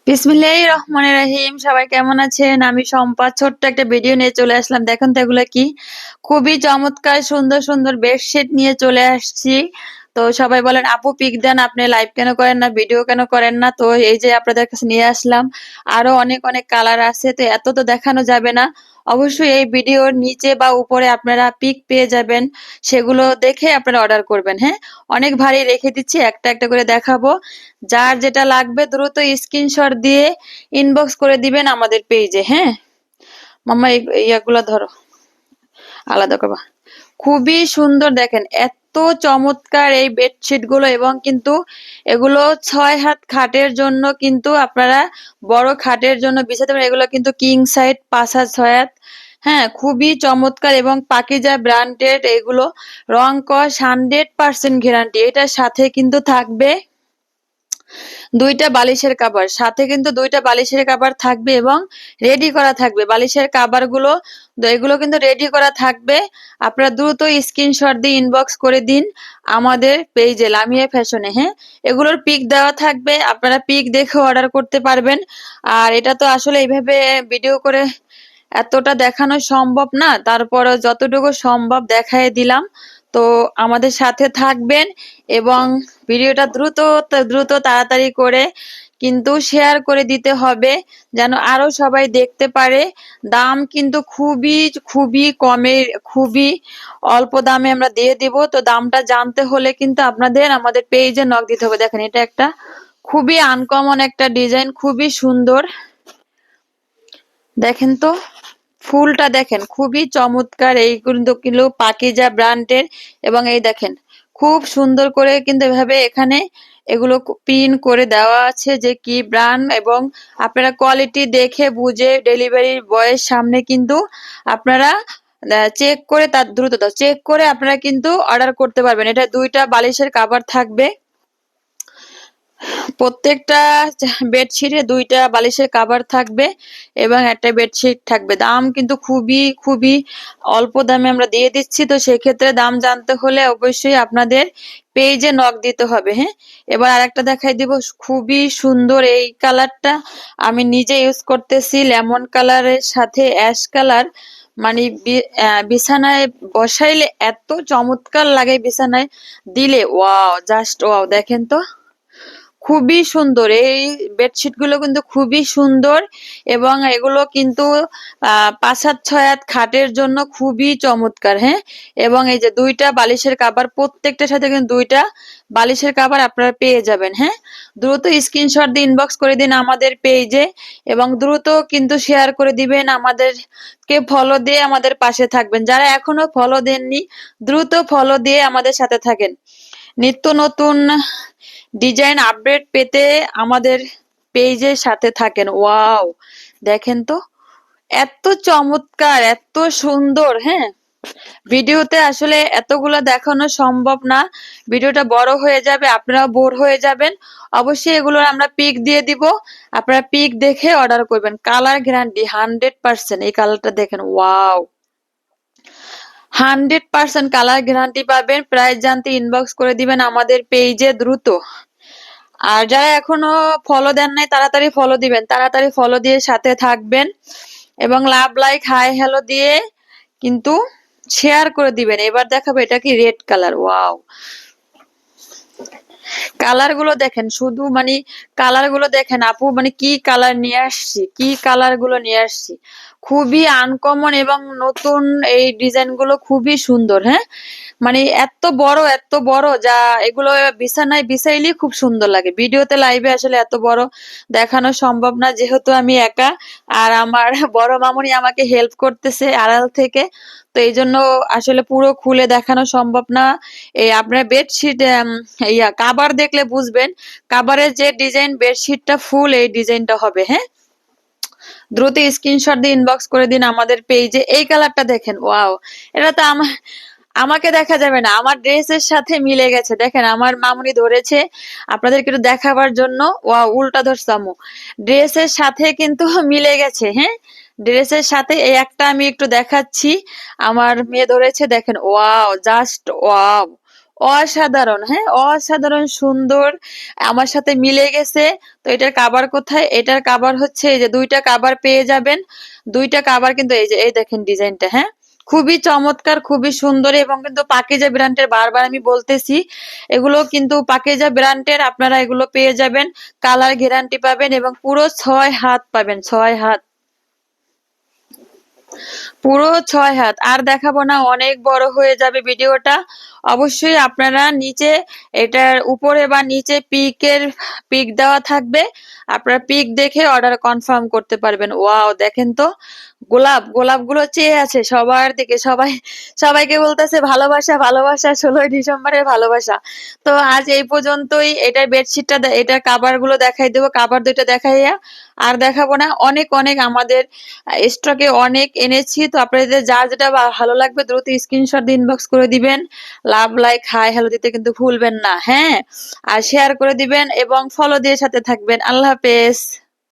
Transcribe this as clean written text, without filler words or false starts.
বিসমিল্লাহির রহমানির রহিম। সবাই কেমন আছেন? আমি শম্পা ছোট্ট একটা ভিডিও নিয়ে চলে আসলাম। দেখুন তো এগুলো কি, খুবই চমৎকার সুন্দর সুন্দর বেডশিট নিয়ে চলে আসছি। তো সবাই বলেন আপু পিক দেন, আপনি লাইভ কেন করেন না, ভিডিও কেন করেন না? তো এই যে আপনাদের কাছে নিয়ে আসলাম। আরো অনেক অনেক কালার আছে, তো এত তো দেখানো যাবে না। অবশ্যই এই ভিডিওর নিচে বা উপরে আপনারা পিক পেয়ে যাবেন, সেগুলো দেখে আপনারা অর্ডার করবেন। হ্যাঁ, অনেক ভারী রেখে দিচ্ছি, একটা একটা করে দেখাবো। যার যেটা লাগবে দ্রুত স্ক্রিনশট দিয়ে ইনবক্স করে দিবেন আমাদের পেজে। হ্যাঁ মাম্মা, ইয়াগুলা ধরো, আলাদা করবা। খুবই সুন্দর, দেখেন এত চমৎকার এই বেডশিট গুলো। এবং কিন্তু এগুলো 6 হাত খাটের জন্য, কিন্তু আপনারা বড় খাটের জন্য বিছাতে পারেন। এগুলো কিন্তু কিং সাইড 5 হাত 6 হাত। হ্যাঁ, খুবই চমৎকার এবং পাকিজা ব্র্যান্ডেড এগুলো। রং কস 100% গ্যারান্টি। এটার সাথে কিন্তু থাকবে দুইটা বালিশের কাভার, সাথে কিন্তু দুইটা বালিশের কাভার থাকবে এবং রেডি করা থাকবে বালিশের কাভার গুলো। তো এগুলো কিন্তু রেডি করা থাকবে। আপনারা দ্রুত স্ক্রিনশট দিয়ে ইনবক্স করে দিন আমাদের পেজে লামিয়া ফ্যাশনে। হ্যাঁ, এগুলোর পিক দেওয়া থাকবে, আপনারা পিক দেখে অর্ডার করতে পারবেন। আর এটা তো আসলে এইভাবে ভিডিও করে এতটা দেখানো সম্ভব না, তারপরে যতটুকু সম্ভব দেখাই দিলাম। তো আমাদের সাথে থাকবেন এবং ভিডিওটা দ্রুত দ্রুত তাড়াতাড়ি করে কিন্তু শেয়ার করে দিতে হবে, যেন আরো সবাই দেখতে পারে। দাম কিন্তু খুবই খুবই কমে, খুবই অল্প দামে আমরা দিয়ে দিব। তো দামটা জানতে হলে কিন্তু আপনাদের আমাদের পেজে নক দিতে হবে। দেখেন এটা একটা খুবই আনকমন একটা ডিজাইন, খুবই সুন্দর। দেখেন তো ফুলটা দেখেন, খুবই চমৎকার। এই কিন্তু কিলো পাকিজা ব্র্যান্ডের। এবং এই দেখেন খুব সুন্দর করে কিন্তু এভাবে এখানে এগুলো পিন করে দেওয়া আছে যে কি ব্র্যান্ড। এবং আপনারা কোয়ালিটি দেখে বুঝে ডেলিভারি বয়ের সামনে কিন্তু আপনারা চেক করে, তার দ্রুত চেক করে আপনারা কিন্তু অর্ডার করতে পারবেন। এটা দুইটা বালিশের কাভার থাকবে, প্রত্যেকটা বেডশিটে দুইটা বালিশের কাভার থাকবে এবং একটা বেডশিট থাকবে। দাম কিন্তু খুবই খুবই অল্প দামে আমরা দিয়ে দিচ্ছি। তো সেক্ষেত্রে দাম জানতে হলে অবশ্যই আপনাদের পেজে নক দিতে হবে। হ্যাঁ, এবার আরেকটা দেখাই দিব, খুবই সুন্দর এই কালারটা। আমি নিজে ইউজ করতেছি, লেমন কালারের সাথে অ্যাশ কালার। মানে বিছানায় বসাইলে এত চমৎকার লাগে, বিছানায় দিলে ওয়াও, জাস্ট ওয়াও। দেখেন তো খুবই সুন্দর এই বেডশিট গুলো, কিন্তু খুবই সুন্দর। এবং এগুলো কিন্তু 5 হাত 6 হাত খাটের জন্য খুবই চমৎকার। হ্যাঁ, এবং এই যে দুইটা বালিশের কাভার, প্রত্যেকটার সাথে কিন্তু দুইটা বালিশের কাভার আপনারা পেয়ে যাবেন। হ্যাঁ, দ্রুত স্ক্রিনশট দিয়ে ইনবক্স করে দিন আমাদের পেজে এবং দ্রুত কিন্তু শেয়ার করে দিবেন। আমাদেরকে ফলো দিয়ে আমাদের পাশে থাকবেন। যারা এখনো ফলো দেননি, দ্রুত ফলো দিয়ে আমাদের সাথে থাকেন। নিত্য নতুন ডিজাইন আপডেট পেতে আমাদের পেজের সাথে থাকেন। ওয়াও, দেখেন তো এত চমৎকার, এত সুন্দর। হ্যাঁ, ভিডিওতে আসলে এতগুলো দেখানো সম্ভব না, ভিডিওটা বড় হয়ে যাবে, আপনারাও বোর হয়ে যাবেন। অবশ্যই এগুলোর আমরা পিক দিয়ে দিব, আপনারা পিক দেখে অর্ডার করবেন। Colour guarantee 100%। এই কালারটা দেখেন, ওয়াও, 100% কালার গ্যারান্টি পাবেন। প্রাইস জানতে ইনবক্স করে দিবেন আমাদের পেজে দ্রুত। আর যারা এখনো ফলো দেন নাই, তাড়াতাড়ি ফলো দিবেন, তাড়াতাড়ি ফলো দিয়ে সাথে থাকবেন এবং লাভ লাইক হাই হ্যালো দিয়ে কিন্তু শেয়ার করে দিবেন। এবার দেখাবো এটা কি রেড কালার। ওয়াও, কালার গুলো দেখেন, শুধু মানে কালার গুলো দেখেন আপু, মানে কি কালার নিয়ে আসছি, কি কালার গুলো নিয়ে আসছি। খুবই আনকমন এবং নতুন এই ডিজাইন গুলো খুবই সুন্দর। হ্যাঁ, মানে এত বড় এত বড়, যা এগুলো বিছানায় বিছাইলে খুব সুন্দর লাগে। ভিডিওতে লাইভে আসলে এত বড় দেখানো সম্ভব না, যেহেতু আমি একা আর আমার বড় মামুনি আমাকে হেল্প করতেছে আড়াল থেকে। তো এই জন্য আসলে পুরো খুলে দেখানো সম্ভব না। এই আপনার বেডশিট কাভার দেখলে বুঝবেন, কাভারের যে ডিজাইন বেডশিটটা ফুল এই ডিজাইনটা হবে। হ্যাঁ, দ্রুত স্ক্রিনশট দিয়ে ইনবক্স করে দিন আমাদের পেজে। এই কালারটা দেখেন, ওয়াও, এটা তো আমাকে দেখা যাবে না, আমার ড্রেসের সাথে মিলে গেছে। দেখেন আমার মামুনি ধরেছে আপনাদেরকে একটু দেখাবার জন্য। ওয়াও, উল্টা ধরছামু, ড্রেসের সাথে কিন্তু মিলে গেছে। হ্যাঁ, ড্রেসের সাথে এই একটা আমি একটু দেখাচ্ছি, আমার মেয়ে ধরেছে। দেখেন ওয়াও, জাস্ট ওয়াও, অসাধারণ, হ্যাঁ? অসাধারণ সুন্দর আমার সাথে মিলে গেছে। তো এটার কাভার কোথায়? এটার কাভার হচ্ছে এই যে ২ টা কাভার পেয়ে যাবেন। ২ টা কাভার কিন্তু এই যে এই দেখেন ডিজাইনটা, হ্যাঁ? খুবই চমৎকার, খুবই সুন্দর এবং কিন্তু পাকিজা ব্র্যান্ডের বারবার আমি বলতেছি। এগুলো কিন্তু পাকিজা ব্র্যান্ডের আপনারা এগুলো পেয়ে যাবেন। কালার গ্যারান্টি পাবেন এবং পুরো ৬ হাত পাবেন, ৬ হাত। পুরো ৬ হাত। আর দেখাবো না, অনেক বড় হয়ে যাবে ভিডিওটা। অবশ্যই আপনারা নিচে এটার উপরে বা নিচে পিক দেওয়া থাকবে। আপনারা পিক দেখে অর্ডার কনফার্ম করতে পারবেন। ওয়াও! দেখেন তো গোলাপগুলো চেয়ে আছে সবার দিকে। সবাইকে বলতেছে ভালোবাসা, ভালোবাসা ১৬ই ডিসেম্বরের ভালোবাসা। তো আজ এই পর্যন্তই। এটার বেডশিটটা এটার কাভারগুলো দেখাই দেব। কাভার ২ টা দেখাইয়া আর দেখাবো না। অনেক আমাদের স্টকে অনেক এনেছি। তো আপনাদের যার যেটা ভালো লাগবে দ্রুত স্ক্রিনশট দিয়ে ইনবক্স করে দিবেন। লাভ, লাইক, হাই, হ্যালো দিতে কিন্তু ভুলবেন না, হ্যাঁ? আর শেয়ার করে দিবেন এবং ফলো দিয়ে সাথে থাকবেন। আল্লাহ হাফেজ।